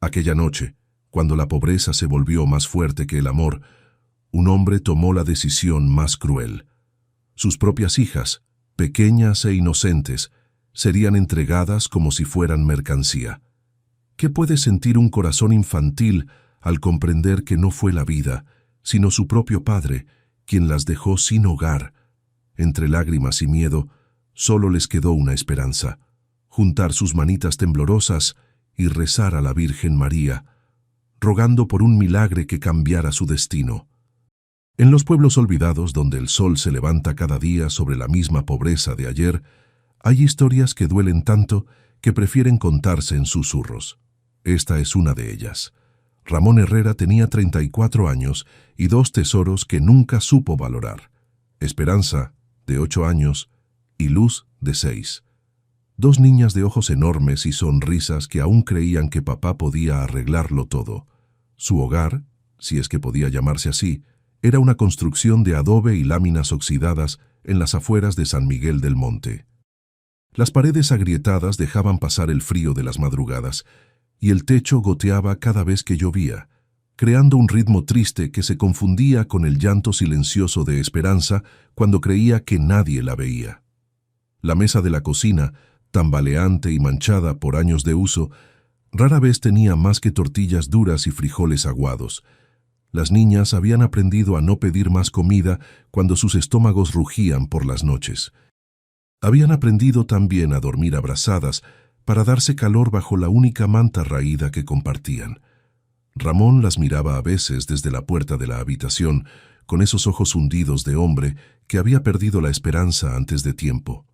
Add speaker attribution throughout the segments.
Speaker 1: Aquella noche, cuando la pobreza se volvió más fuerte que el amor, un hombre tomó la decisión más cruel. Sus propias hijas, pequeñas e inocentes, serían entregadas como si fueran mercancía. ¿Qué puede sentir un corazón infantil al comprender que no fue la vida, sino su propio padre, quien las dejó sin hogar? Entre lágrimas y miedo, solo les quedó una esperanza: juntar sus manitas temblorosas y rezar a la Virgen María, rogando por un milagro que cambiara su destino. En los pueblos olvidados, donde el sol se levanta cada día sobre la misma pobreza de ayer, hay historias que duelen tanto que prefieren contarse en susurros. Esta es una de ellas. Ramón Herrera tenía 34 años y 2 tesoros que nunca supo valorar: Esperanza, de 8 años, y Luz, de 6. 2 niñas de ojos enormes y sonrisas que aún creían que papá podía arreglarlo todo. Su hogar, si es que podía llamarse así, era una construcción de adobe y láminas oxidadas en las afueras de San Miguel del Monte. Las paredes agrietadas dejaban pasar el frío de las madrugadas, y el techo goteaba cada vez que llovía, creando un ritmo triste que se confundía con el llanto silencioso de Esperanza cuando creía que nadie la veía. La mesa de la cocina, tambaleante y manchada por años de uso, rara vez tenía más que tortillas duras y frijoles aguados. Las niñas habían aprendido a no pedir más comida cuando sus estómagos rugían por las noches. Habían aprendido también a dormir abrazadas para darse calor bajo la única manta raída que compartían. Ramón las miraba a veces desde la puerta de la habitación, con esos ojos hundidos de hombre que había perdido la esperanza antes de tiempo.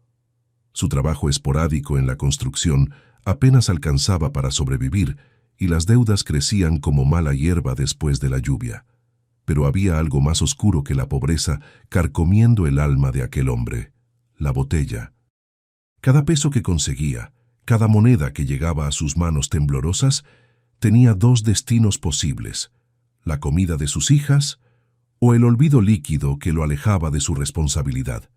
Speaker 1: Su trabajo esporádico en la construcción apenas alcanzaba para sobrevivir, y las deudas crecían como mala hierba después de la lluvia. Pero había algo más oscuro que la pobreza carcomiendo el alma de aquel hombre: la botella. Cada peso que conseguía, cada moneda que llegaba a sus manos temblorosas, tenía 2 destinos posibles: la comida de sus hijas o el olvido líquido que lo alejaba de su responsabilidad.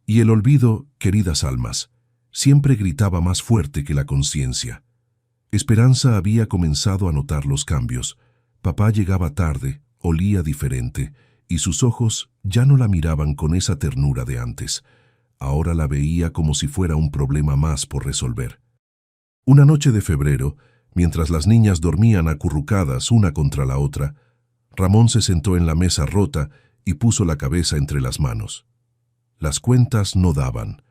Speaker 1: Y el olvido, queridas almas, siempre gritaba más fuerte que la conciencia. Esperanza había comenzado a notar los cambios. Papá llegaba tarde, olía diferente, y sus ojos ya no la miraban con esa ternura de antes. Ahora la veía como si fuera un problema más por resolver. Una noche de febrero, mientras las niñas dormían acurrucadas una contra la otra, Ramón se sentó en la mesa rota y puso la cabeza entre las manos. Las cuentas no daban.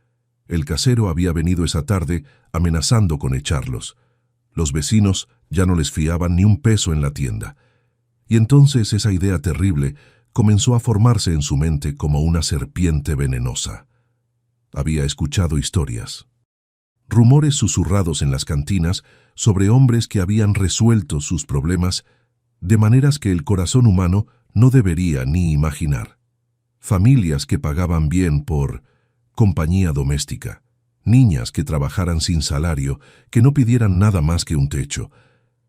Speaker 1: El casero había venido esa tarde amenazando con echarlos. Los vecinos ya no les fiaban ni un peso en la tienda. Y entonces esa idea terrible comenzó a formarse en su mente como una serpiente venenosa. Había escuchado historias, rumores susurrados en las cantinas sobre hombres que habían resuelto sus problemas de maneras que el corazón humano no debería ni imaginar. Familias que pagaban bien por compañía doméstica, niñas que trabajaran sin salario, que no pidieran nada más que un techo.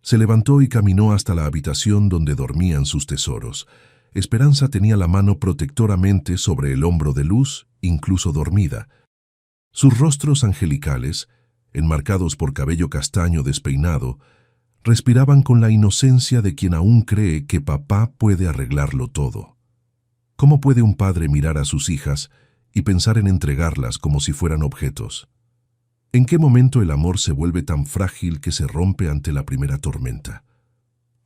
Speaker 1: Se levantó y caminó hasta la habitación donde dormían sus tesoros. Esperanza tenía la mano protectoramente sobre el hombro de Luz, incluso dormida. Sus rostros angelicales, enmarcados por cabello castaño despeinado, respiraban con la inocencia de quien aún cree que papá puede arreglarlo todo. ¿Cómo puede un padre mirar a sus hijas y pensar en entregarlas como si fueran objetos? ¿En qué momento el amor se vuelve tan frágil que se rompe ante la primera tormenta?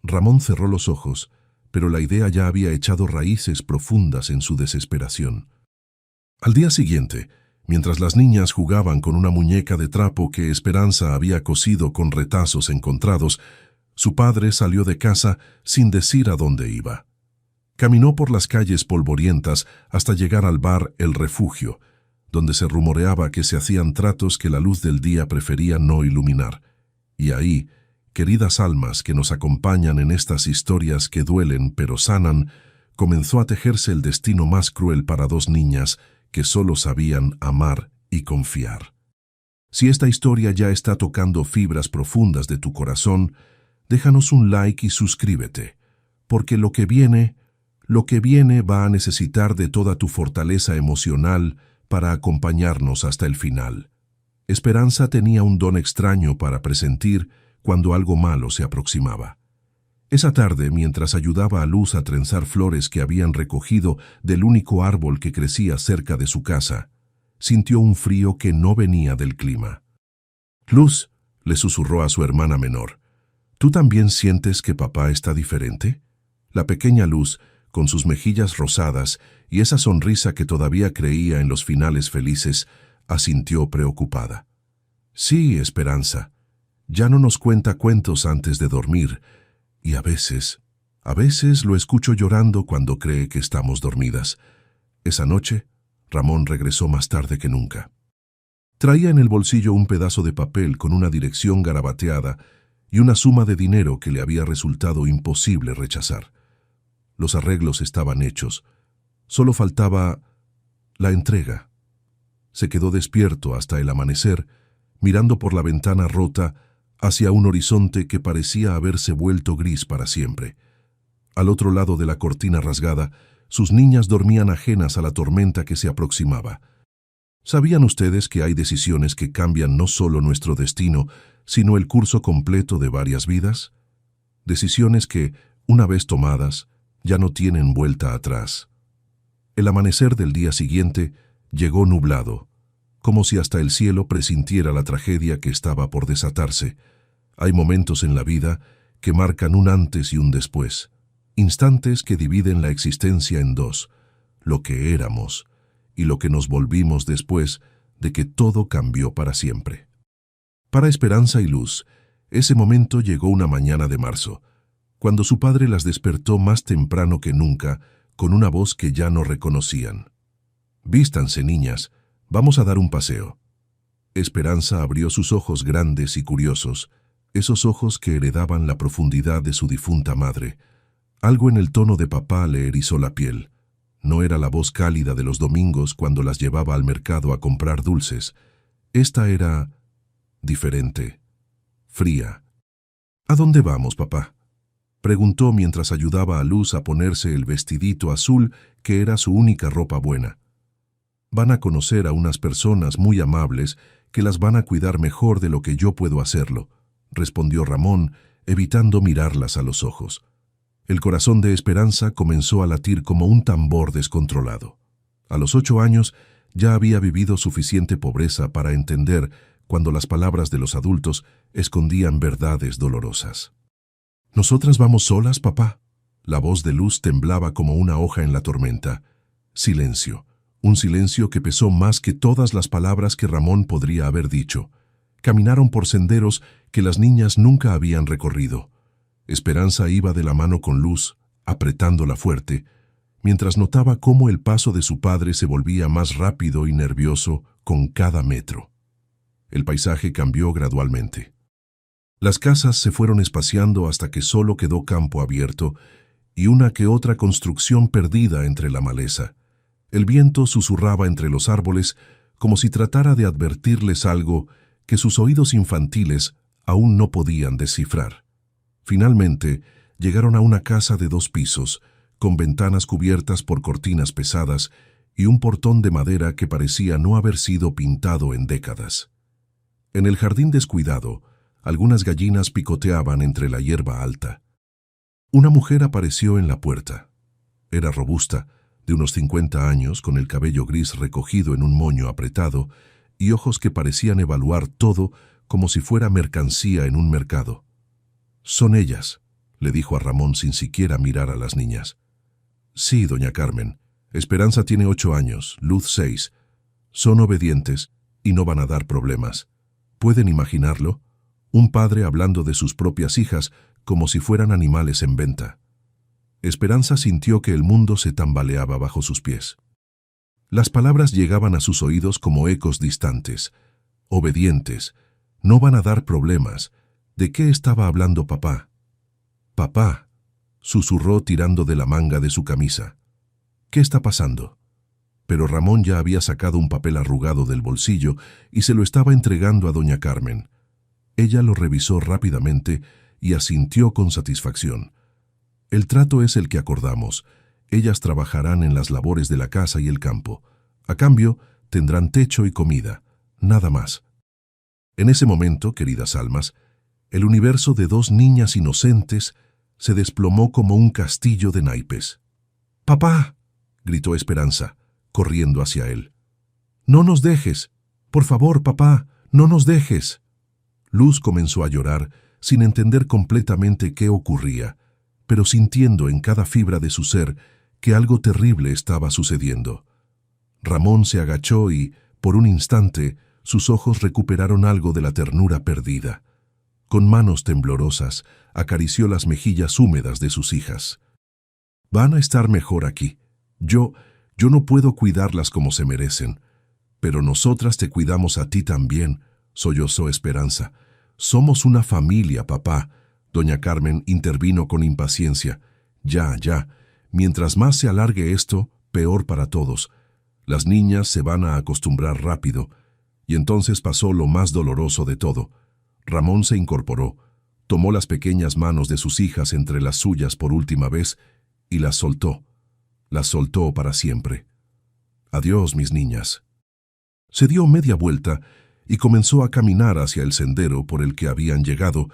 Speaker 1: Ramón cerró los ojos, pero la idea ya había echado raíces profundas en su desesperación. Al día siguiente, mientras las niñas jugaban con una muñeca de trapo que Esperanza había cosido con retazos encontrados, su padre salió de casa sin decir a dónde iba. Caminó por las calles polvorientas hasta llegar al bar El Refugio, donde se rumoreaba que se hacían tratos que la luz del día prefería no iluminar. Y ahí, queridas almas que nos acompañan en estas historias que duelen pero sanan, comenzó a tejerse el destino más cruel para 2 niñas que solo sabían amar y confiar. Si esta historia ya está tocando fibras profundas de tu corazón, déjanos un like y suscríbete, porque lo que viene va a necesitar de toda tu fortaleza emocional para acompañarnos hasta el final. Esperanza tenía un don extraño para presentir cuando algo malo se aproximaba. Esa tarde, mientras ayudaba a Luz a trenzar flores que habían recogido del único árbol que crecía cerca de su casa, sintió un frío que no venía del clima. «Luz», le susurró a su hermana menor, «¿tú también sientes que papá está diferente?» La pequeña Luz, con sus mejillas rosadas y esa sonrisa que todavía creía en los finales felices, asintió preocupada. «Sí, Esperanza. Ya no nos cuenta cuentos antes de dormir, y a veces lo escucho llorando cuando cree que estamos dormidas». Esa noche, Ramón regresó más tarde que nunca. Traía en el bolsillo un pedazo de papel con una dirección garabateada y una suma de dinero que le había resultado imposible rechazar. Los arreglos estaban hechos. Solo faltaba la entrega. Se quedó despierto hasta el amanecer, mirando por la ventana rota hacia un horizonte que parecía haberse vuelto gris para siempre. Al otro lado de la cortina rasgada, sus niñas dormían ajenas a la tormenta que se aproximaba. ¿Sabían ustedes que hay decisiones que cambian no solo nuestro destino, sino el curso completo de varias vidas? Decisiones que, una vez tomadas, ya no tienen vuelta atrás. El amanecer del día siguiente llegó nublado, como si hasta el cielo presintiera la tragedia que estaba por desatarse. Hay momentos en la vida que marcan un antes y un después, instantes que dividen la existencia en dos, lo que éramos y lo que nos volvimos después de que todo cambió para siempre. Para Esperanza y Luz, ese momento llegó una mañana de marzo, cuando su padre las despertó más temprano que nunca, con una voz que ya no reconocían. «Vístanse, niñas, vamos a dar un paseo». Esperanza abrió sus ojos grandes y curiosos, esos ojos que heredaban la profundidad de su difunta madre. Algo en el tono de papá le erizó la piel. No era la voz cálida de los domingos cuando las llevaba al mercado a comprar dulces. Esta era diferente, fría. «¿A dónde vamos, papá?», preguntó mientras ayudaba a Luz a ponerse el vestidito azul que era su única ropa buena. «Van a conocer a unas personas muy amables que las van a cuidar mejor de lo que yo puedo hacerlo», respondió Ramón, evitando mirarlas a los ojos. El corazón de Esperanza comenzó a latir como un tambor descontrolado. A los 8 años ya había vivido suficiente pobreza para entender cuando las palabras de los adultos escondían verdades dolorosas. «¿Nosotras vamos solas, papá?». La voz de Luz temblaba como una hoja en la tormenta. Silencio, un silencio que pesó más que todas las palabras que Ramón podría haber dicho. Caminaron por senderos que las niñas nunca habían recorrido. Esperanza iba de la mano con Luz, apretándola fuerte, mientras notaba cómo el paso de su padre se volvía más rápido y nervioso con cada metro. El paisaje cambió gradualmente. Las casas se fueron espaciando hasta que solo quedó campo abierto y una que otra construcción perdida entre la maleza. El viento susurraba entre los árboles como si tratara de advertirles algo que sus oídos infantiles aún no podían descifrar. Finalmente, llegaron a una casa de 2 pisos, con ventanas cubiertas por cortinas pesadas y un portón de madera que parecía no haber sido pintado en décadas. En el jardín descuidado, algunas gallinas picoteaban entre la hierba alta. Una mujer apareció en la puerta. Era robusta, de unos 50 años, con el cabello gris recogido en un moño apretado y ojos que parecían evaluar todo como si fuera mercancía en un mercado. «Son ellas», le dijo a Ramón sin siquiera mirar a las niñas. «Sí, doña Carmen. Esperanza tiene 8 años, Luz 6. Son obedientes y no van a dar problemas. ¿Pueden imaginarlo? Un padre hablando de sus propias hijas como si fueran animales en venta». Esperanza sintió que el mundo se tambaleaba bajo sus pies. Las palabras llegaban a sus oídos como ecos distantes. «Obedientes. No van a dar problemas». ¿De qué estaba hablando papá? «Papá», susurró tirando de la manga de su camisa. «¿Qué está pasando?». Pero Ramón ya había sacado un papel arrugado del bolsillo y se lo estaba entregando a doña Carmen. Ella lo revisó rápidamente y asintió con satisfacción. «El trato es el que acordamos. Ellas trabajarán en las labores de la casa y el campo. A cambio, tendrán techo y comida. Nada más». En ese momento, queridas almas, El universo de dos niñas inocentes se desplomó como un castillo de naipes. «¡Papá!», gritó Esperanza, corriendo hacia él. «¡No nos dejes! Por favor, papá, no nos dejes!». Luz comenzó a llorar, sin entender completamente qué ocurría, pero sintiendo en cada fibra de su ser que algo terrible estaba sucediendo. Ramón se agachó y, por un instante, sus ojos recuperaron algo de la ternura perdida. Con manos temblorosas, acarició las mejillas húmedas de sus hijas. «Van a estar mejor aquí. Yo no puedo cuidarlas como se merecen. Pero nosotras te cuidamos a ti también», sollozó Esperanza. «Somos una familia, papá». Doña Carmen intervino con impaciencia. «Ya. Mientras más se alargue esto, peor para todos. Las niñas se van a acostumbrar rápido». Y entonces pasó lo más doloroso de todo. Ramón se incorporó, tomó las pequeñas manos de sus hijas entre las suyas por última vez y las soltó. Las soltó para siempre. «Adiós, mis niñas». Se dio media vuelta y comenzó a caminar hacia el sendero por el que habían llegado,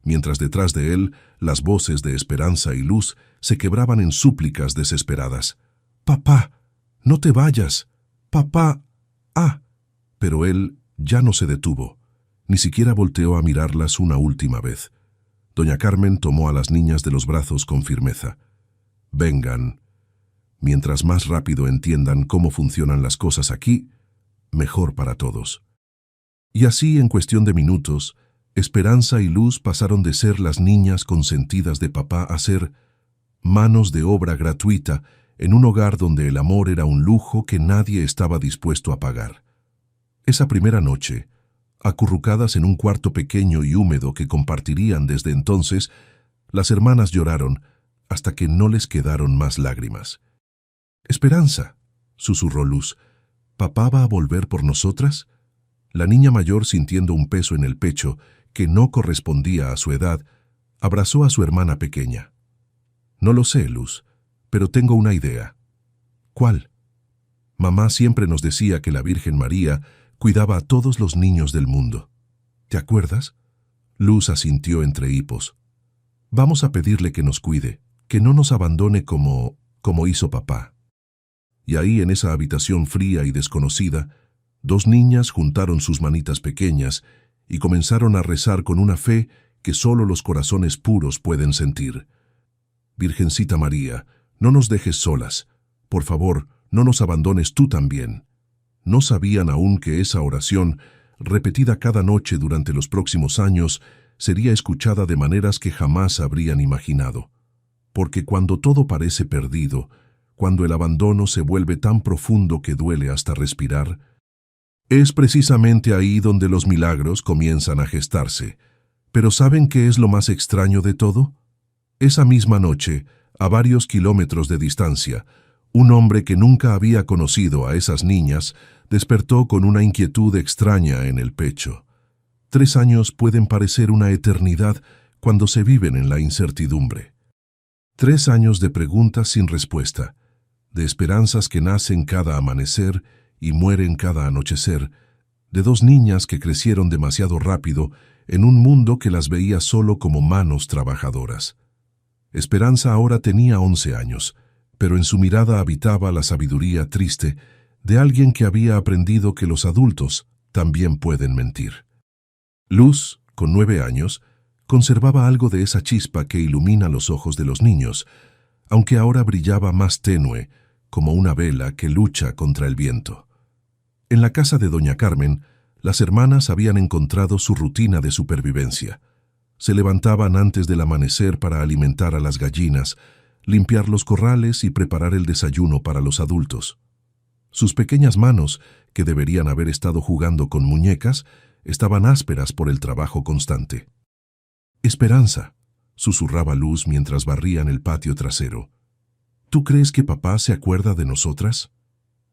Speaker 1: mientras detrás de él las voces de Esperanza y Luz se quebraban en súplicas desesperadas. «¡Papá, no te vayas! ¡Papá! ¡Ah!». Pero él ya no se detuvo, ni siquiera volteó a mirarlas una última vez. Doña Carmen tomó a las niñas de los brazos con firmeza. «Vengan. Mientras más rápido entiendan cómo funcionan las cosas aquí, mejor para todos». Y así, en cuestión de minutos, Esperanza y Luz pasaron de ser las niñas consentidas de papá a ser manos de obra gratuita en un hogar donde el amor era un lujo que nadie estaba dispuesto a pagar. Esa primera noche, acurrucadas en un cuarto pequeño y húmedo que compartirían desde entonces, las hermanas lloraron hasta que no les quedaron más lágrimas. «Esperanza», susurró Luz, «¿papá va a volver por nosotras?». La niña mayor, sintiendo un peso en el pecho que no correspondía a su edad, abrazó a su hermana pequeña. «No lo sé, Luz, pero tengo una idea». «¿Cuál?». «Mamá siempre nos decía que la Virgen María cuidaba a todos los niños del mundo. ¿Te acuerdas?». Luz asintió entre hipos. «Vamos a pedirle que nos cuide, que no nos abandone como hizo papá». Y ahí, en esa habitación fría y desconocida, dos niñas juntaron sus manitas pequeñas y comenzaron a rezar con una fe que solo los corazones puros pueden sentir. «Virgencita María, no nos dejes solas. Por favor, no nos abandones tú también». No sabían aún que esa oración, repetida cada noche durante los próximos años, sería escuchada de maneras que jamás habrían imaginado. Porque cuando todo parece perdido, cuando el abandono se vuelve tan profundo que duele hasta respirar, es precisamente ahí donde los milagros comienzan a gestarse. Pero ¿saben qué es lo más extraño de todo? Esa misma noche, a varios kilómetros de distancia, un hombre que nunca había conocido a esas niñas despertó con una inquietud extraña en el pecho. 3 años pueden parecer una eternidad cuando se viven en la incertidumbre. 3 años de preguntas sin respuesta, de esperanzas que nacen cada amanecer y mueren cada anochecer, de 2 niñas que crecieron demasiado rápido en un mundo que las veía solo como manos trabajadoras. Esperanza ahora tenía 11 años, pero en su mirada habitaba la sabiduría triste de alguien que había aprendido que los adultos también pueden mentir. Luz, con 9 años, conservaba algo de esa chispa que ilumina los ojos de los niños, aunque ahora brillaba más tenue, como una vela que lucha contra el viento. En la casa de doña Carmen, las hermanas habían encontrado su rutina de supervivencia. Se levantaban antes del amanecer para alimentar a las gallinas, limpiar los corrales y preparar el desayuno para los adultos. Sus pequeñas manos, que deberían haber estado jugando con muñecas, estaban ásperas por el trabajo constante. «Esperanza», susurraba Luz mientras barrían el patio trasero. «¿Tú crees que papá se acuerda de nosotras?».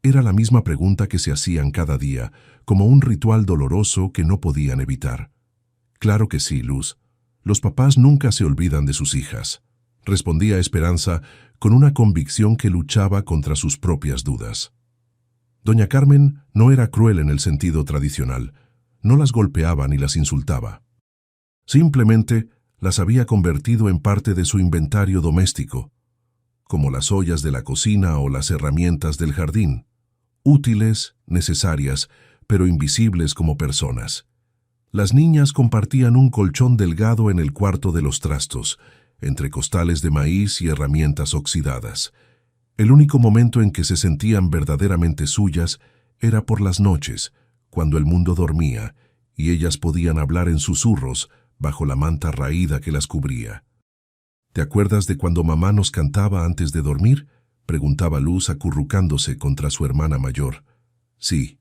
Speaker 1: Era la misma pregunta que se hacían cada día, como un ritual doloroso que no podían evitar. «Claro que sí, Luz. Los papás nunca se olvidan de sus hijas», respondía Esperanza con una convicción que luchaba contra sus propias dudas. Doña Carmen no era cruel en el sentido tradicional, no las golpeaba ni las insultaba. Simplemente las había convertido en parte de su inventario doméstico, como las ollas de la cocina o las herramientas del jardín, útiles, necesarias, pero invisibles como personas. Las niñas compartían un colchón delgado en el cuarto de los trastos, entre costales de maíz y herramientas oxidadas. El único momento en que se sentían verdaderamente suyas era por las noches, cuando el mundo dormía, y ellas podían hablar en susurros bajo la manta raída que las cubría. ¿Te acuerdas de cuando mamá nos cantaba antes de dormir?, preguntaba Luz acurrucándose contra su hermana mayor. Sí.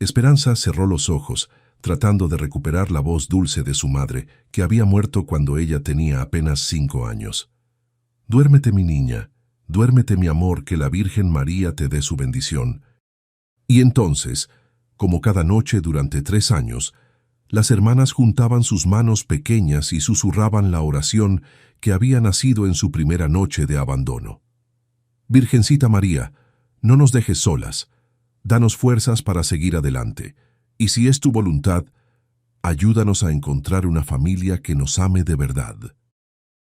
Speaker 1: Esperanza cerró los ojos, tratando de recuperar la voz dulce de su madre, que había muerto cuando ella tenía apenas 5 años. Duérmete, mi niña, duérmete, mi amor, que la Virgen María te dé su bendición. Y entonces, como cada noche durante 3 años, las hermanas juntaban sus manos pequeñas y susurraban la oración que había nacido en su primera noche de abandono. Virgencita María, no nos dejes solas, danos fuerzas para seguir adelante, y si es tu voluntad, ayúdanos a encontrar una familia que nos ame de verdad.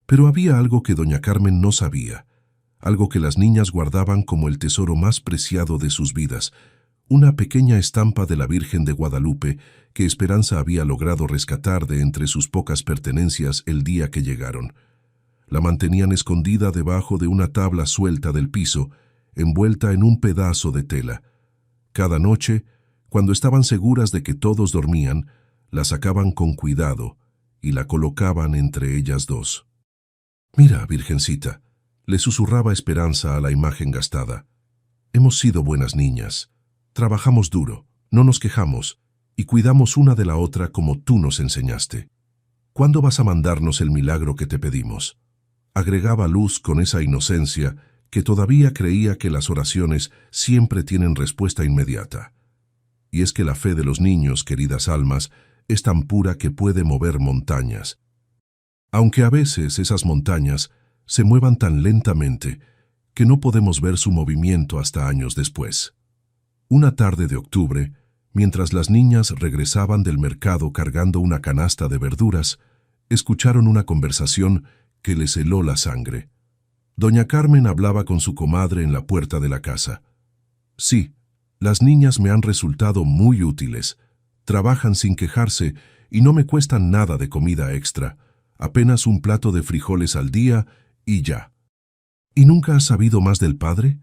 Speaker 1: Pero había algo que doña Carmen no sabía, algo que las niñas guardaban como el tesoro más preciado de sus vidas, una pequeña estampa de la Virgen de Guadalupe que Esperanza había logrado rescatar de entre sus pocas pertenencias el día que llegaron. La mantenían escondida debajo de una tabla suelta del piso, envuelta en un pedazo de tela. Cada noche, cuando estaban seguras de que todos dormían, la sacaban con cuidado y la colocaban entre ellas dos. «Mira, Virgencita», le susurraba Esperanza a la imagen gastada. «Hemos sido buenas niñas. Trabajamos duro, no nos quejamos y cuidamos una de la otra como tú nos enseñaste. ¿Cuándo vas a mandarnos el milagro que te pedimos?», agregaba Luz con esa inocencia que todavía creía que las oraciones siempre tienen respuesta inmediata. Y es que la fe de los niños, queridas almas, es tan pura que puede mover montañas. Aunque a veces esas montañas se muevan tan lentamente que no podemos ver su movimiento hasta años después. Una tarde de octubre, mientras las niñas regresaban del mercado cargando una canasta de verduras, escucharon una conversación que les heló la sangre. Doña Carmen hablaba con su comadre en la puerta de la casa. «Sí, las niñas me han resultado muy útiles. Trabajan sin quejarse y no me cuestan nada de comida extra, apenas un plato de frijoles al día y ya». «¿Y nunca has sabido más del padre?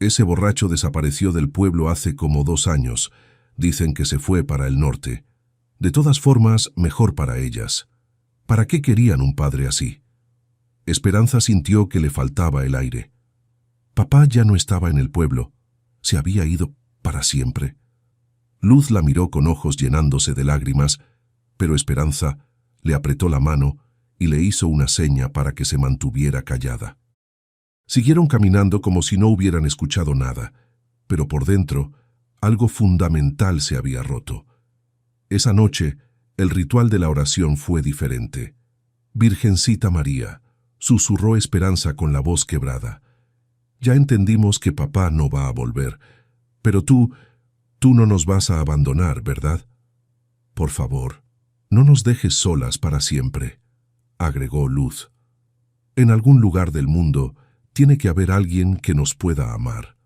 Speaker 1: Ese borracho desapareció del pueblo hace como 2 años. Dicen que se fue para el norte. De todas formas, mejor para ellas. ¿Para qué querían un padre así?». Esperanza sintió que le faltaba el aire. Papá ya no estaba en el pueblo. Se había ido para siempre. Luz la miró con ojos llenándose de lágrimas, pero Esperanza le apretó la mano y le hizo una seña para que se mantuviera callada. Siguieron caminando como si no hubieran escuchado nada, pero por dentro algo fundamental se había roto. Esa noche, el ritual de la oración fue diferente. «Virgencita María», susurró Esperanza con la voz quebrada. «Ya entendimos que papá no va a volver, pero tú no nos vas a abandonar, ¿verdad? Por favor, no nos dejes solas para siempre», agregó Luz. «En algún lugar del mundo tiene que haber alguien que nos pueda amar».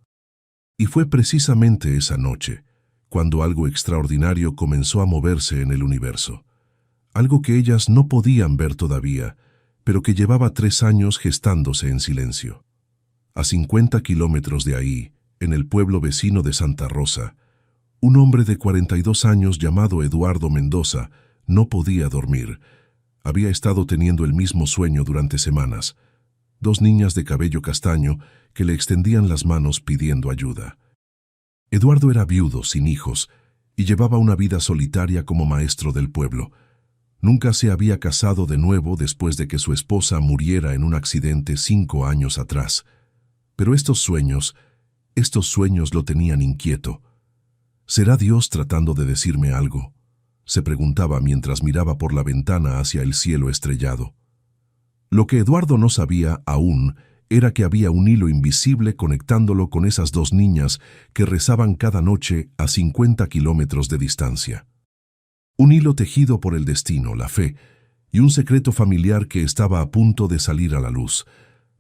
Speaker 1: Y fue precisamente esa noche, cuando algo extraordinario comenzó a moverse en el universo. Algo que ellas no podían ver todavía, pero que llevaba 3 años gestándose en silencio. A 50 kilómetros de ahí, en el pueblo vecino de Santa Rosa, un hombre de 42 años llamado Eduardo Mendoza no podía dormir. Había estado teniendo el mismo sueño durante semanas. 2 niñas de cabello castaño que le extendían las manos pidiendo ayuda. Eduardo era viudo, sin hijos, y llevaba una vida solitaria como maestro del pueblo. Nunca se había casado de nuevo después de que su esposa muriera en un accidente 5 años atrás. Pero estos sueños lo tenían inquieto. ¿Será Dios tratando de decirme algo?, se preguntaba mientras miraba por la ventana hacia el cielo estrellado. Lo que Eduardo no sabía aún era que había un hilo invisible conectándolo con esas 2 niñas que rezaban cada noche a 50 kilómetros de distancia. Un hilo tejido por el destino, la fe, y un secreto familiar que estaba a punto de salir a la luz.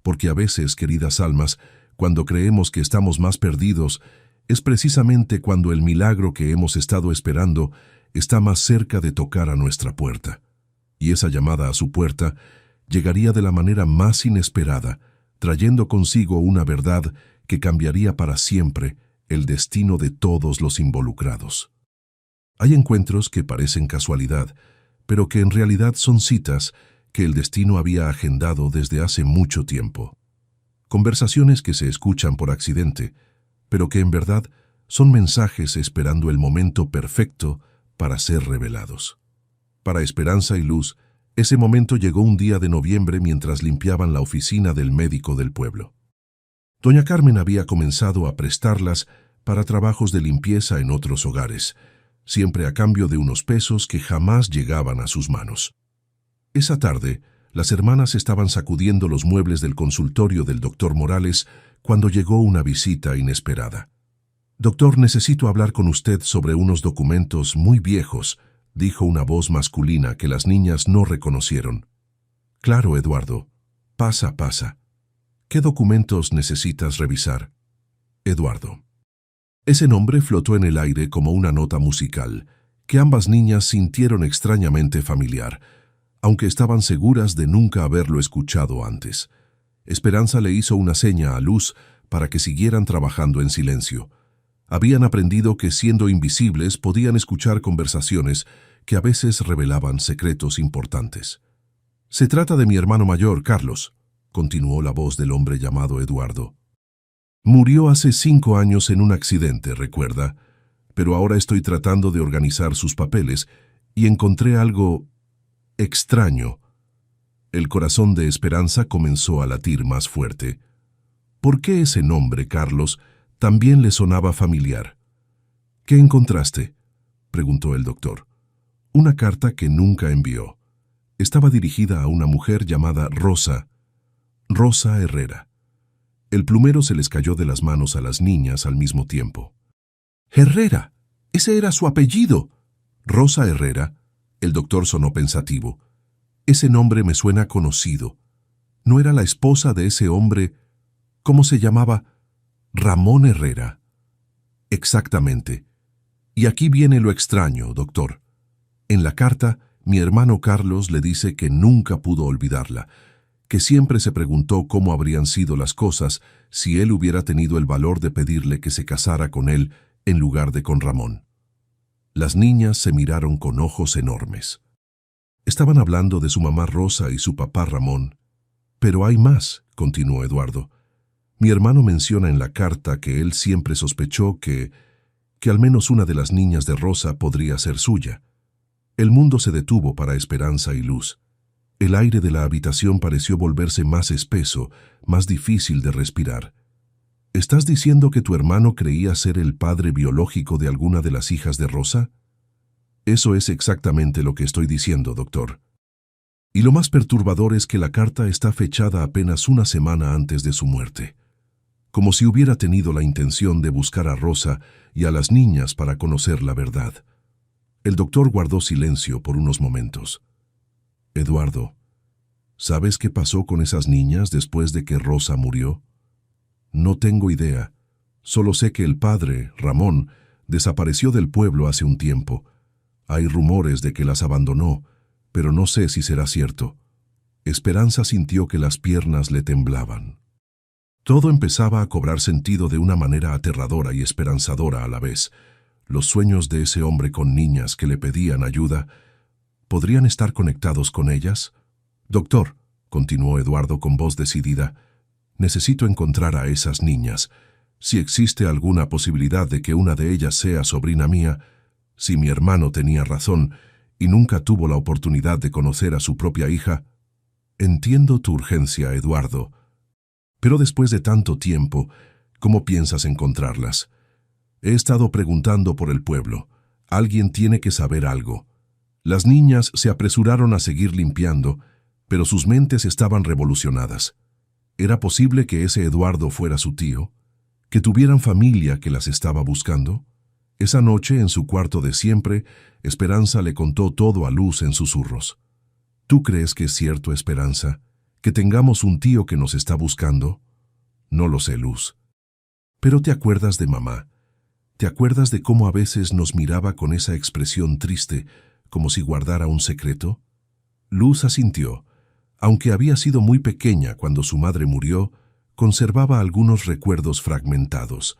Speaker 1: Porque a veces, queridas almas, cuando creemos que estamos más perdidos, es precisamente cuando el milagro que hemos estado esperando está más cerca de tocar a nuestra puerta. Y esa llamada a su puerta llegaría de la manera más inesperada, trayendo consigo una verdad que cambiaría para siempre el destino de todos los involucrados. Hay encuentros que parecen casualidad, pero que en realidad son citas que el destino había agendado desde hace mucho tiempo. Conversaciones que se escuchan por accidente, pero que en verdad son mensajes esperando el momento perfecto para ser revelados. Para Esperanza y Luz, ese momento llegó un día de noviembre mientras limpiaban la oficina del médico del pueblo. Doña Carmen había comenzado a prestarlas para trabajos de limpieza en otros hogares, siempre a cambio de unos pesos que jamás llegaban a sus manos. Esa tarde, las hermanas estaban sacudiendo los muebles del consultorio del doctor Morales cuando llegó una visita inesperada. «Doctor, necesito hablar con usted sobre unos documentos muy viejos», dijo una voz masculina que las niñas no reconocieron. «Claro, Eduardo. Pasa, pasa. ¿Qué documentos necesitas revisar?» Eduardo. Ese nombre flotó en el aire como una nota musical, que ambas niñas sintieron extrañamente familiar, aunque estaban seguras de nunca haberlo escuchado antes. Esperanza le hizo una seña a Luz para que siguieran trabajando en silencio. Habían aprendido que siendo invisibles podían escuchar conversaciones que a veces revelaban secretos importantes. «Se trata de mi hermano mayor, Carlos», continuó la voz del hombre llamado Eduardo. «Murió hace 5 años en un accidente, recuerda, pero ahora estoy tratando de organizar sus papeles y encontré algo extraño». El corazón de Esperanza comenzó a latir más fuerte. ¿Por qué ese nombre, Carlos, también le sonaba familiar? «¿Qué encontraste?», preguntó el doctor. «Una carta que nunca envió. Estaba dirigida a una mujer llamada Rosa Herrera». El plumero se les cayó de las manos a las niñas al mismo tiempo. «Herrera, ese era su apellido». «Rosa Herrera», el doctor sonó pensativo. «Ese nombre me suena conocido. ¿No era la esposa de ese hombre? ¿Cómo se llamaba? Ramón Herrera». «Exactamente. Y aquí viene lo extraño, doctor. En la carta, mi hermano Carlos le dice que nunca pudo olvidarla, que siempre se preguntó cómo habrían sido las cosas si él hubiera tenido el valor de pedirle que se casara con él en lugar de con Ramón». Las niñas se miraron con ojos enormes. Estaban hablando de su mamá Rosa y su papá Ramón. «Pero hay más», continuó Eduardo. «Mi hermano menciona en la carta que él siempre sospechó que al menos una de las niñas de Rosa podría ser suya». El mundo se detuvo para Esperanza y Luz. El aire de la habitación pareció volverse más espeso, más difícil de respirar. «¿Estás diciendo que tu hermano creía ser el padre biológico de alguna de las hijas de Rosa?» «Eso es exactamente lo que estoy diciendo, doctor. Y lo más perturbador es que la carta está fechada apenas una semana antes de su muerte, como si hubiera tenido la intención de buscar a Rosa y a las niñas para conocer la verdad». El doctor guardó silencio por unos momentos. «Eduardo, ¿sabes qué pasó con esas niñas después de que Rosa murió?» «No tengo idea. Solo sé que el padre, Ramón, desapareció del pueblo hace un tiempo. Hay rumores de que las abandonó, pero no sé si será cierto». Esperanza sintió que las piernas le temblaban. Todo empezaba a cobrar sentido de una manera aterradora y esperanzadora a la vez. Los sueños de ese hombre con niñas que le pedían ayuda, ¿podrían estar conectados con ellas? «Doctor», continuó Eduardo con voz decidida, «necesito encontrar a esas niñas. Si existe alguna posibilidad de que una de ellas sea sobrina mía, si mi hermano tenía razón y nunca tuvo la oportunidad de conocer a su propia hija». «Entiendo tu urgencia, Eduardo. Pero después de tanto tiempo, ¿cómo piensas encontrarlas? He estado preguntando por el pueblo. Alguien tiene que saber algo». Las niñas se apresuraron a seguir limpiando, pero sus mentes estaban revolucionadas. ¿Era posible que ese Eduardo fuera su tío? ¿Que tuvieran familia que las estaba buscando? Esa noche, en su cuarto de siempre, Esperanza le contó todo a Luz en susurros. ¿Tú crees que es cierto, Esperanza, que tengamos un tío que nos está buscando? No lo sé, Luz. Pero ¿te acuerdas de mamá? ¿Te acuerdas de cómo a veces nos miraba con esa expresión triste, como si guardara un secreto? Luz asintió. Aunque había sido muy pequeña cuando su madre murió, conservaba algunos recuerdos fragmentados.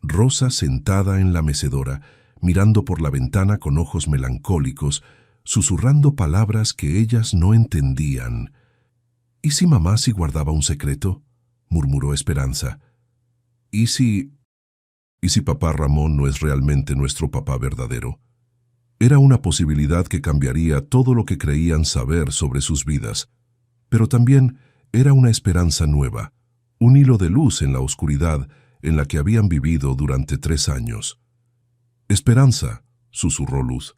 Speaker 1: Rosa sentada en la mecedora, mirando por la ventana con ojos melancólicos, susurrando palabras que ellas no entendían. ¿Y si mamá sí guardaba un secreto?, murmuró Esperanza. ¿Y si papá Ramón no es realmente nuestro papá verdadero? Era una posibilidad que cambiaría todo lo que creían saber sobre sus vidas, pero también era una esperanza nueva, un hilo de luz en la oscuridad en la que habían vivido durante 3 años. Esperanza, susurró Luz,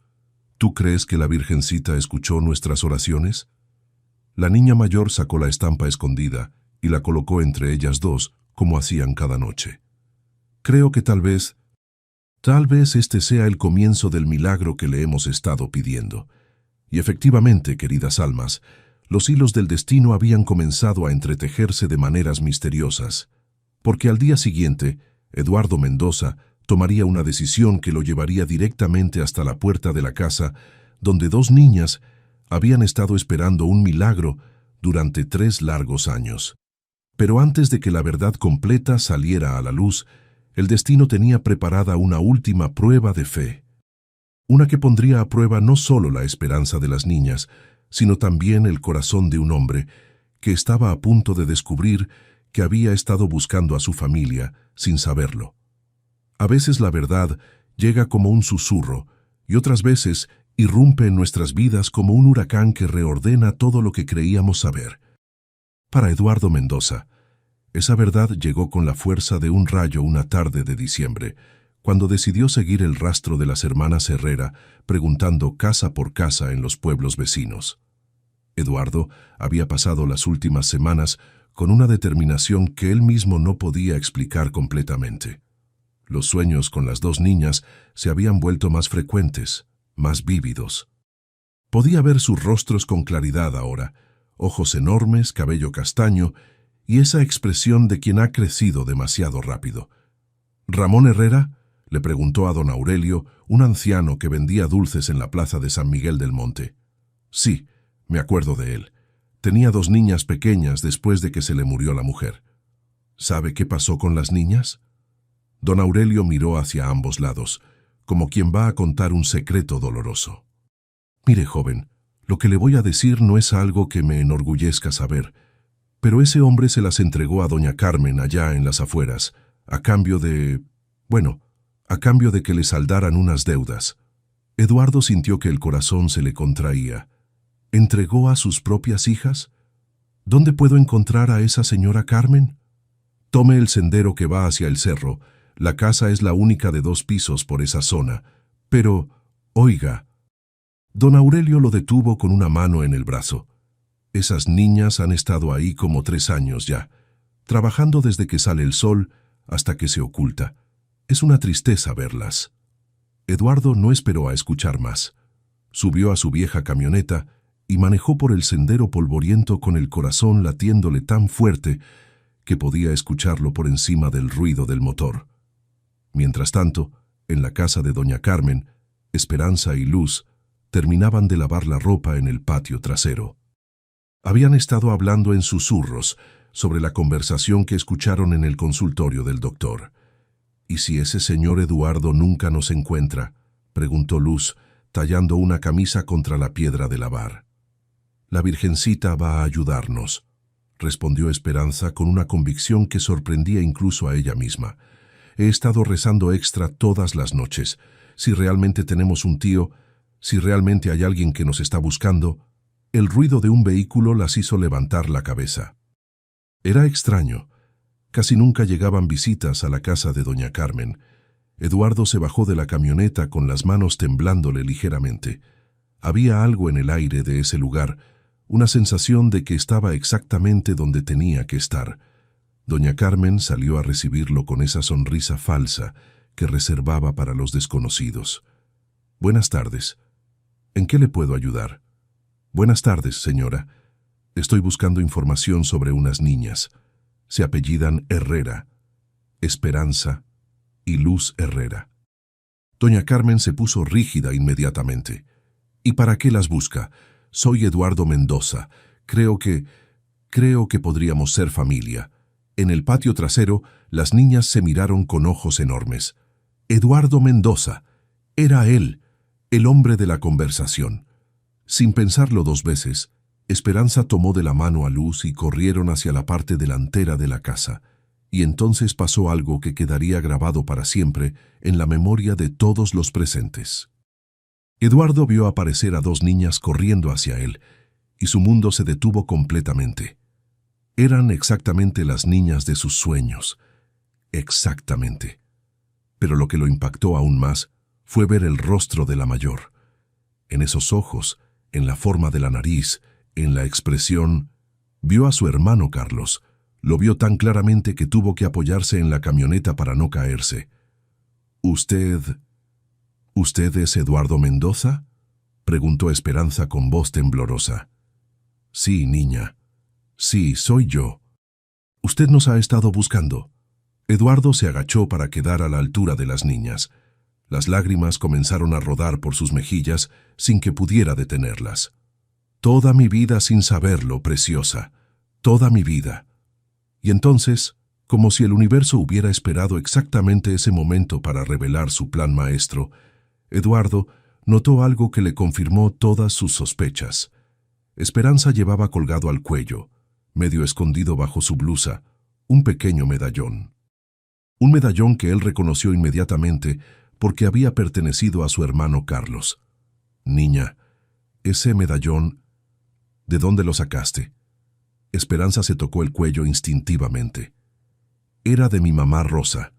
Speaker 1: ¿tú crees que la Virgencita escuchó nuestras oraciones? La niña mayor sacó la estampa escondida y la colocó entre ellas dos, como hacían cada noche. Creo que tal vez este sea el comienzo del milagro que le hemos estado pidiendo. Y efectivamente, queridas almas, los hilos del destino habían comenzado a entretejerse de maneras misteriosas, porque al día siguiente, Eduardo Mendoza tomaría una decisión que lo llevaría directamente hasta la puerta de la casa, donde 2 niñas habían estado esperando un milagro durante 3 largos años. Pero antes de que la verdad completa saliera a la luz, el destino tenía preparada una última prueba de fe. Una que pondría a prueba no solo la esperanza de las niñas, sino también el corazón de un hombre que estaba a punto de descubrir que había estado buscando a su familia sin saberlo. A veces la verdad llega como un susurro y otras veces irrumpe en nuestras vidas como un huracán que reordena todo lo que creíamos saber. Para Eduardo Mendoza, esa verdad llegó con la fuerza de un rayo una tarde de diciembre, cuando decidió seguir el rastro de las hermanas Herrera, preguntando casa por casa en los pueblos vecinos. Eduardo había pasado las últimas semanas con una determinación que él mismo no podía explicar completamente. Los sueños con las 2 niñas se habían vuelto más frecuentes, más vívidos. Podía ver sus rostros con claridad ahora, ojos enormes, cabello castaño y esa expresión de quien ha crecido demasiado rápido. ¿Ramón Herrera?, le preguntó a don Aurelio, un anciano que vendía dulces en la plaza de San Miguel del Monte. Sí, me acuerdo de él. Tenía 2 niñas pequeñas después de que se le murió la mujer. ¿Sabe qué pasó con las niñas? Don Aurelio miró hacia ambos lados, como quien va a contar un secreto doloroso. Mire, joven, lo que le voy a decir no es algo que me enorgullezca saber, pero ese hombre se las entregó a doña Carmen allá en las afueras, a cambio de que le saldaran unas deudas. Eduardo sintió que el corazón se le contraía. ¿Entregó a sus propias hijas? ¿Dónde puedo encontrar a esa señora Carmen? Tome el sendero que va hacia el cerro. La casa es la única de 2 pisos por esa zona. Pero, oiga. Don Aurelio lo detuvo con una mano en el brazo. Esas niñas han estado ahí como 3 años ya, trabajando desde que sale el sol hasta que se oculta. Es una tristeza verlas. Eduardo no esperó a escuchar más. Subió a su vieja camioneta y manejó por el sendero polvoriento con el corazón latiéndole tan fuerte que podía escucharlo por encima del ruido del motor. Mientras tanto, en la casa de doña Carmen, Esperanza y Luz terminaban de lavar la ropa en el patio trasero. Habían estado hablando en susurros sobre la conversación que escucharon en el consultorio del doctor. ¿Y si ese señor Eduardo nunca nos encuentra?, preguntó Luz, tallando una camisa contra la piedra de lavar. La Virgencita va a ayudarnos, respondió Esperanza con una convicción que sorprendía incluso a ella misma. He estado rezando extra todas las noches. Si realmente tenemos un tío, si realmente hay alguien que nos está buscando. El ruido de un vehículo las hizo levantar la cabeza. Era extraño. Casi nunca llegaban visitas a la casa de doña Carmen. Eduardo se bajó de la camioneta con las manos temblándole ligeramente. Había algo en el aire de ese lugar, una sensación de que estaba exactamente donde tenía que estar. Doña Carmen salió a recibirlo con esa sonrisa falsa que reservaba para los desconocidos. Buenas tardes. ¿En qué le puedo ayudar? Buenas tardes, señora. Estoy buscando información sobre unas niñas. Se apellidan Herrera, Esperanza y Luz Herrera. Doña Carmen se puso rígida inmediatamente. ¿Y para qué las busca? Soy Eduardo Mendoza. Creo que podríamos ser familia. En el patio trasero, las niñas se miraron con ojos enormes. Eduardo Mendoza. Era él, el hombre de la conversación. Sin pensarlo dos veces, Esperanza tomó de la mano a Luz y corrieron hacia la parte delantera de la casa. Y entonces pasó algo que quedaría grabado para siempre en la memoria de todos los presentes. Eduardo vio aparecer a dos niñas corriendo hacia él, y su mundo se detuvo completamente. Eran exactamente las niñas de sus sueños. Exactamente. Pero lo que lo impactó aún más fue ver el rostro de la mayor. En esos ojos, en la forma de la nariz, en la expresión, vio a su hermano Carlos. Lo vio tan claramente que tuvo que apoyarse en la camioneta para no caerse. ¿Usted es Eduardo Mendoza?, preguntó Esperanza con voz temblorosa. Sí, niña. Sí, soy yo. Usted nos ha estado buscando. Eduardo se agachó para quedar a la altura de las niñas. Las lágrimas comenzaron a rodar por sus mejillas sin que pudiera detenerlas. Toda mi vida sin saberlo, preciosa. Toda mi vida. Y entonces, como si el universo hubiera esperado exactamente ese momento para revelar su plan maestro, Eduardo notó algo que le confirmó todas sus sospechas. Esperanza llevaba colgado al cuello, medio escondido bajo su blusa, un pequeño medallón. Un medallón que él reconoció inmediatamente porque había pertenecido a su hermano Carlos. Niña, ese medallón, ¿de dónde lo sacaste? Esperanza se tocó el cuello instintivamente. Era de mi mamá Rosa.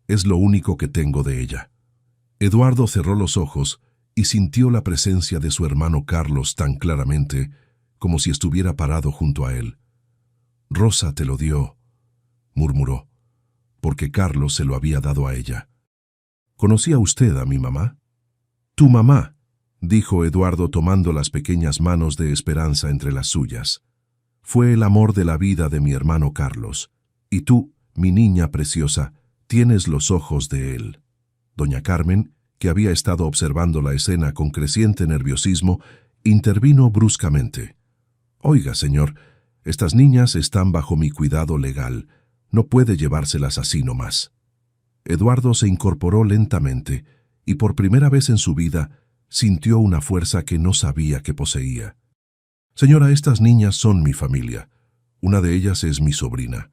Speaker 1: Es lo único que tengo de ella. Eduardo cerró los ojos y sintió la presencia de su hermano Carlos tan claramente como si estuviera parado junto a él. Rosa te lo dio, murmuró, porque Carlos se lo había dado a ella. ¿Conocía usted a mi mamá? Tu mamá, dijo Eduardo tomando las pequeñas manos de Esperanza entre las suyas. Fue el amor de la vida de mi hermano Carlos. Y tú, mi niña preciosa, tienes los ojos de él. Doña Carmen, que había estado observando la escena con creciente nerviosismo, intervino bruscamente. Oiga, señor, estas niñas están bajo mi cuidado legal. No puede llevárselas así nomás. Eduardo se incorporó lentamente y por primera vez en su vida sintió una fuerza que no sabía que poseía. Señora, estas niñas son mi familia. Una de ellas es mi sobrina.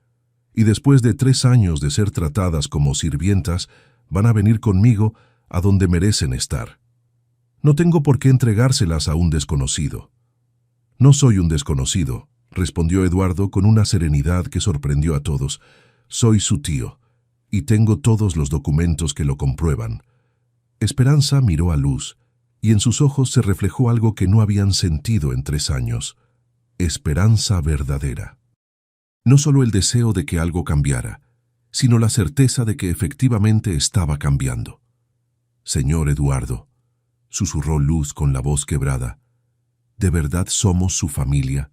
Speaker 1: Y después de 3 años de ser tratadas como sirvientas, van a venir conmigo a donde merecen estar. No tengo por qué entregárselas a un desconocido. No soy un desconocido, respondió Eduardo con una serenidad que sorprendió a todos. Soy su tío, y tengo todos los documentos que lo comprueban. Esperanza miró a Luz, y en sus ojos se reflejó algo que no habían sentido en 3 años. Esperanza verdadera. No solo el deseo de que algo cambiara, sino la certeza de que efectivamente estaba cambiando. Señor Eduardo, susurró Luz con la voz quebrada, ¿de verdad somos su familia?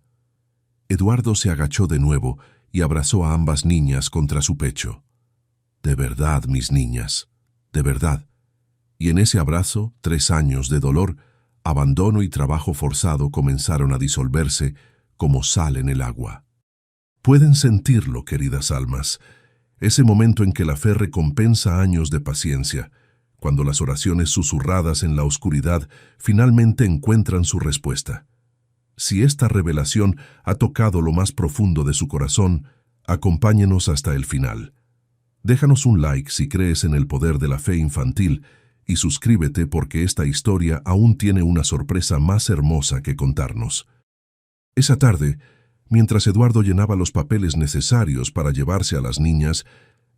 Speaker 1: Eduardo se agachó de nuevo y abrazó a ambas niñas contra su pecho. De verdad, mis niñas, de verdad. Y en ese abrazo, 3 años de dolor, abandono y trabajo forzado comenzaron a disolverse como sal en el agua. Pueden sentirlo, queridas almas, ese momento en que la fe recompensa años de paciencia, cuando las oraciones susurradas en la oscuridad finalmente encuentran su respuesta. Si esta revelación ha tocado lo más profundo de su corazón, acompáñenos hasta el final. Déjanos un like si crees en el poder de la fe infantil y suscríbete porque esta historia aún tiene una sorpresa más hermosa que contarnos. Esa tarde, mientras Eduardo llenaba los papeles necesarios para llevarse a las niñas,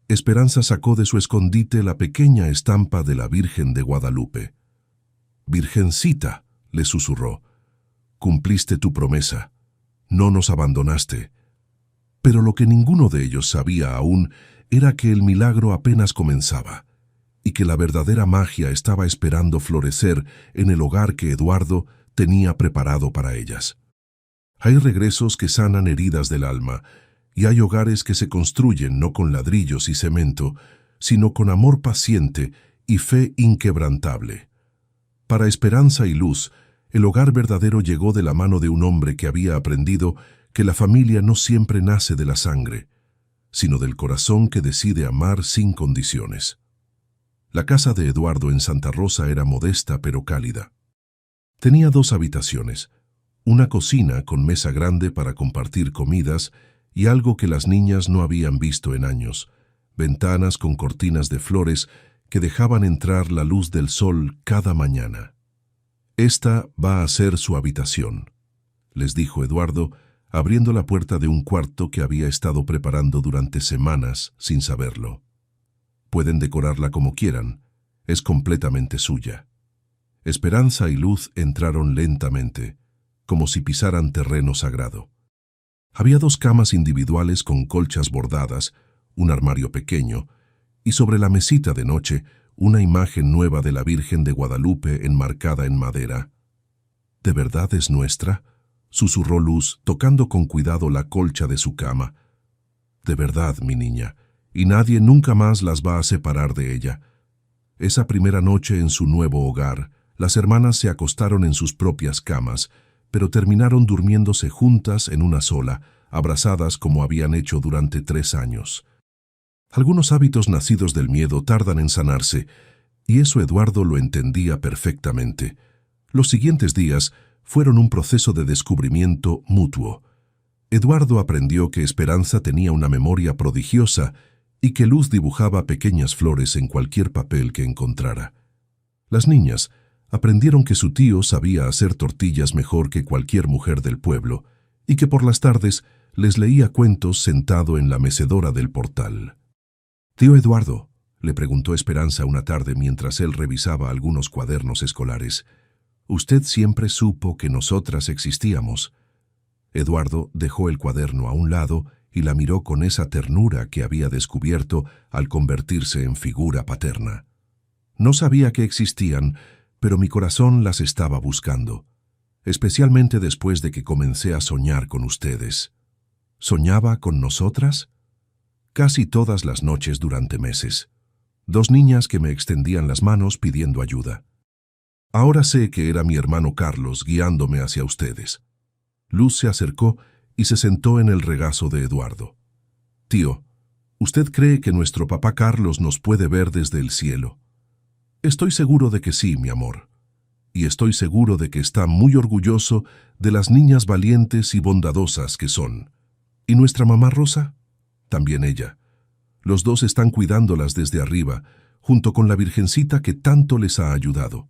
Speaker 1: Esperanza sacó de su escondite la pequeña estampa de la Virgen de Guadalupe. «Virgencita», le susurró, «cumpliste tu promesa, no nos abandonaste». Pero lo que ninguno de ellos sabía aún era que el milagro apenas comenzaba y que la verdadera magia estaba esperando florecer en el hogar que Eduardo tenía preparado para ellas. Hay regresos que sanan heridas del alma, y hay hogares que se construyen no con ladrillos y cemento, sino con amor paciente y fe inquebrantable. Para Esperanza y Luz, el hogar verdadero llegó de la mano de un hombre que había aprendido que la familia no siempre nace de la sangre, sino del corazón que decide amar sin condiciones. La casa de Eduardo en Santa Rosa era modesta pero cálida. Tenía 2 habitaciones, una cocina con mesa grande para compartir comidas y algo que las niñas no habían visto en años, ventanas con cortinas de flores que dejaban entrar la luz del sol cada mañana. «Esta va a ser su habitación», les dijo Eduardo, abriendo la puerta de un cuarto que había estado preparando durante semanas sin saberlo. «Pueden decorarla como quieran, es completamente suya». Esperanza y Luz entraron lentamente, como si pisaran terreno sagrado. Había 2 camas individuales con colchas bordadas, un armario pequeño, y sobre la mesita de noche una imagen nueva de la Virgen de Guadalupe enmarcada en madera. «¿De verdad es nuestra?», susurró Luz, tocando con cuidado la colcha de su cama. «De verdad, mi niña, y nadie nunca más las va a separar de ella». Esa primera noche en su nuevo hogar, las hermanas se acostaron en sus propias camas, pero terminaron durmiéndose juntas en una sola, abrazadas como habían hecho durante 3 años. Algunos hábitos nacidos del miedo tardan en sanarse, y eso Eduardo lo entendía perfectamente. Los siguientes días fueron un proceso de descubrimiento mutuo. Eduardo aprendió que Esperanza tenía una memoria prodigiosa y que Luz dibujaba pequeñas flores en cualquier papel que encontrara. Las niñas aprendieron que su tío sabía hacer tortillas mejor que cualquier mujer del pueblo y que por las tardes les leía cuentos sentado en la mecedora del portal. «Tío Eduardo», le preguntó Esperanza una tarde mientras él revisaba algunos cuadernos escolares, «¿usted siempre supo que nosotras existíamos?» Eduardo dejó el cuaderno a un lado y la miró con esa ternura que había descubierto al convertirse en figura paterna. «No sabía que existían, pero mi corazón las estaba buscando, especialmente después de que comencé a soñar con ustedes». «¿Soñaba con nosotras?» «Casi todas las noches durante meses. 2 niñas que me extendían las manos pidiendo ayuda. Ahora sé que era mi hermano Carlos guiándome hacia ustedes». Luz se acercó y se sentó en el regazo de Eduardo. «Tío, ¿usted cree que nuestro papá Carlos nos puede ver desde el cielo?» «Estoy seguro de que sí, mi amor. Y estoy seguro de que está muy orgulloso de las niñas valientes y bondadosas que son. ¿Y nuestra mamá Rosa?» «También ella. Los 2 están cuidándolas desde arriba, junto con la Virgencita que tanto les ha ayudado».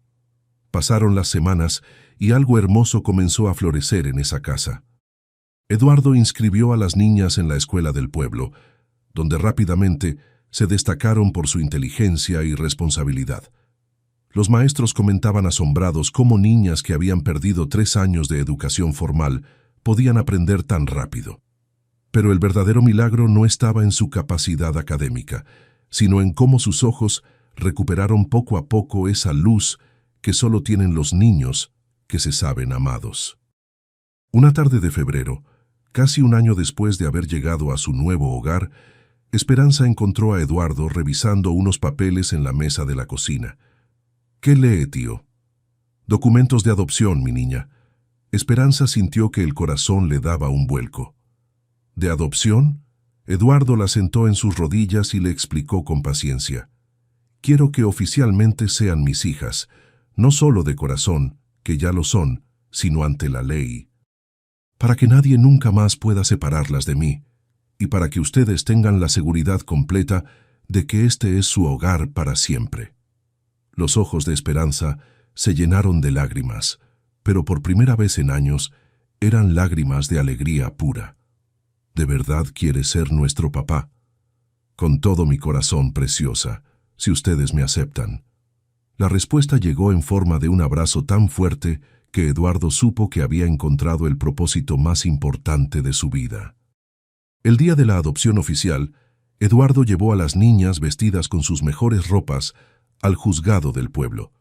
Speaker 1: Pasaron las semanas y algo hermoso comenzó a florecer en esa casa. Eduardo inscribió a las niñas en la escuela del pueblo, donde rápidamente se destacaron por su inteligencia y responsabilidad. Los maestros comentaban asombrados cómo niñas que habían perdido 3 años de educación formal podían aprender tan rápido. Pero el verdadero milagro no estaba en su capacidad académica, sino en cómo sus ojos recuperaron poco a poco esa luz que solo tienen los niños que se saben amados. Una tarde de febrero, casi un año después de haber llegado a su nuevo hogar, Esperanza encontró a Eduardo revisando unos papeles en la mesa de la cocina. «¿Qué lee, tío?» «Documentos de adopción, mi niña». Esperanza sintió que el corazón le daba un vuelco. «¿De adopción?» Eduardo la sentó en sus rodillas y le explicó con paciencia. «Quiero que oficialmente sean mis hijas, no solo de corazón, que ya lo son, sino ante la ley. Para que nadie nunca más pueda separarlas de mí, y para que ustedes tengan la seguridad completa de que este es su hogar para siempre». Los ojos de Esperanza se llenaron de lágrimas, pero por primera vez en años eran lágrimas de alegría pura. «¿De verdad quiere ser nuestro papá?» «Con todo mi corazón, preciosa, si ustedes me aceptan». La respuesta llegó en forma de un abrazo tan fuerte que Eduardo supo que había encontrado el propósito más importante de su vida. El día de la adopción oficial, Eduardo llevó a las niñas vestidas con sus mejores ropas al juzgado del pueblo.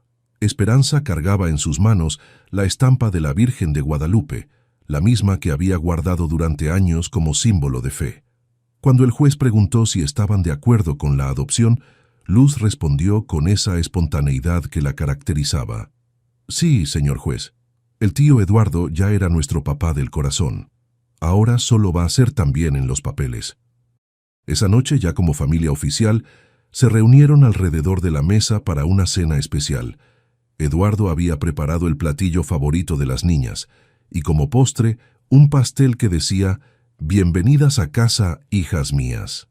Speaker 1: Esperanza cargaba en sus manos la estampa de la Virgen de Guadalupe, la misma que había guardado durante años como símbolo de fe. Cuando el juez preguntó si estaban de acuerdo con la adopción, Luz respondió con esa espontaneidad que la caracterizaba. Sí, señor juez. El tío Eduardo ya era nuestro papá del corazón. Ahora solo va a ser también en los papeles. Esa noche, ya como familia oficial, se reunieron alrededor de la mesa para una cena especial. Eduardo había preparado el platillo favorito de las niñas, y como postre, un pastel que decía: «Bienvenidas a casa, hijas mías».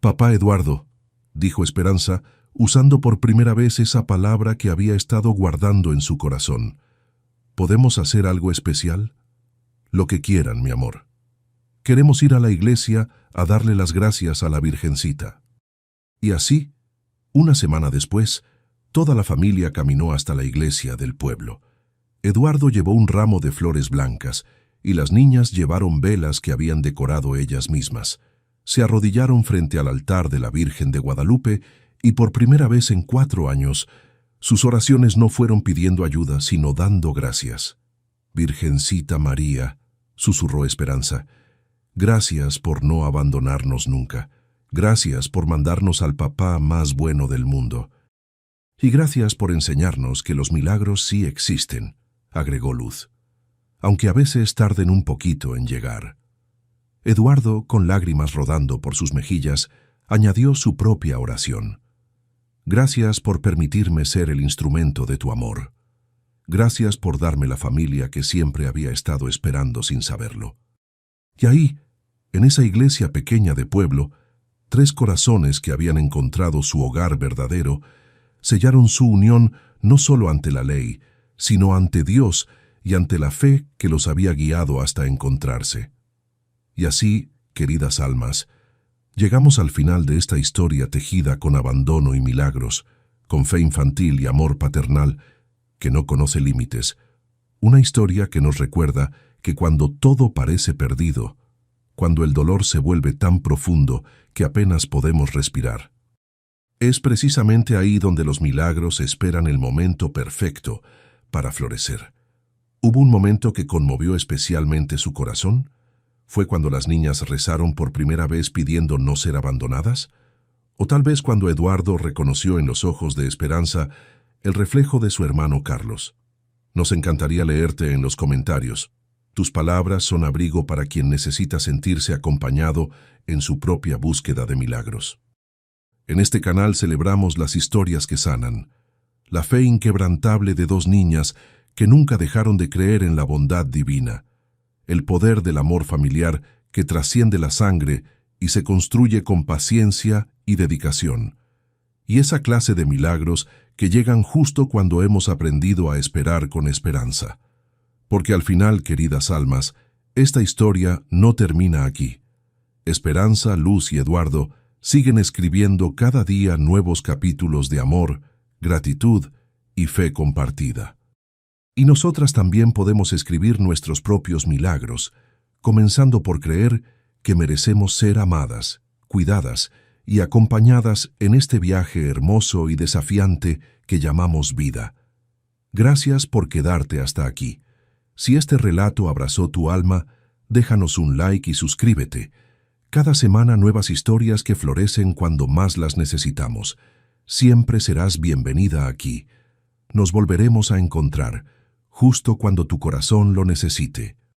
Speaker 1: «Papá Eduardo», dijo Esperanza, usando por primera vez esa palabra que había estado guardando en su corazón. ¿Podemos hacer algo especial? Lo que quieran, mi amor. Queremos ir a la iglesia a darle las gracias a la Virgencita. Y así, una semana después, toda la familia caminó hasta la iglesia del pueblo. Eduardo llevó un ramo de flores blancas y las niñas llevaron velas que habían decorado ellas mismas. Se arrodillaron frente al altar de la Virgen de Guadalupe y por primera vez en 4 años, sus oraciones no fueron pidiendo ayuda, sino dando gracias. «Virgencita María», susurró Esperanza, «gracias por no abandonarnos nunca. Gracias por mandarnos al papá más bueno del mundo. Y gracias por enseñarnos que los milagros sí existen», agregó Luz, «aunque a veces tarden un poquito en llegar». Eduardo, con lágrimas rodando por sus mejillas, añadió su propia oración. «Gracias por permitirme ser el instrumento de tu amor. Gracias por darme la familia que siempre había estado esperando sin saberlo». Y ahí, en esa iglesia pequeña de pueblo, 3 corazones que habían encontrado su hogar verdadero, sellaron su unión no solo ante la ley, sino ante Dios y ante la fe que los había guiado hasta encontrarse. Y así, queridas almas, llegamos al final de esta historia tejida con abandono y milagros, con fe infantil y amor paternal que no conoce límites, una historia que nos recuerda que cuando todo parece perdido, cuando el dolor se vuelve tan profundo que apenas podemos respirar, es precisamente ahí donde los milagros esperan el momento perfecto para florecer. ¿Hubo un momento que conmovió especialmente su corazón? ¿Fue cuando las niñas rezaron por primera vez pidiendo no ser abandonadas? ¿O tal vez cuando Eduardo reconoció en los ojos de Esperanza el reflejo de su hermano Carlos? Nos encantaría leerte en los comentarios. Tus palabras son abrigo para quien necesita sentirse acompañado en su propia búsqueda de milagros. En este canal celebramos las historias que sanan, la fe inquebrantable de 2 niñas que nunca dejaron de creer en la bondad divina, el poder del amor familiar que trasciende la sangre y se construye con paciencia y dedicación, y esa clase de milagros que llegan justo cuando hemos aprendido a esperar con esperanza. Porque al final, queridas almas, esta historia no termina aquí. Esperanza, Luz y Eduardo siguen escribiendo cada día nuevos capítulos de amor, gratitud y fe compartida. Y nosotras también podemos escribir nuestros propios milagros, comenzando por creer que merecemos ser amadas, cuidadas y acompañadas en este viaje hermoso y desafiante que llamamos vida. Gracias por quedarte hasta aquí. Si este relato abrazó tu alma, déjanos un like y suscríbete. Cada semana nuevas historias que florecen cuando más las necesitamos. Siempre serás bienvenida aquí. Nos volveremos a encontrar, justo cuando tu corazón lo necesite.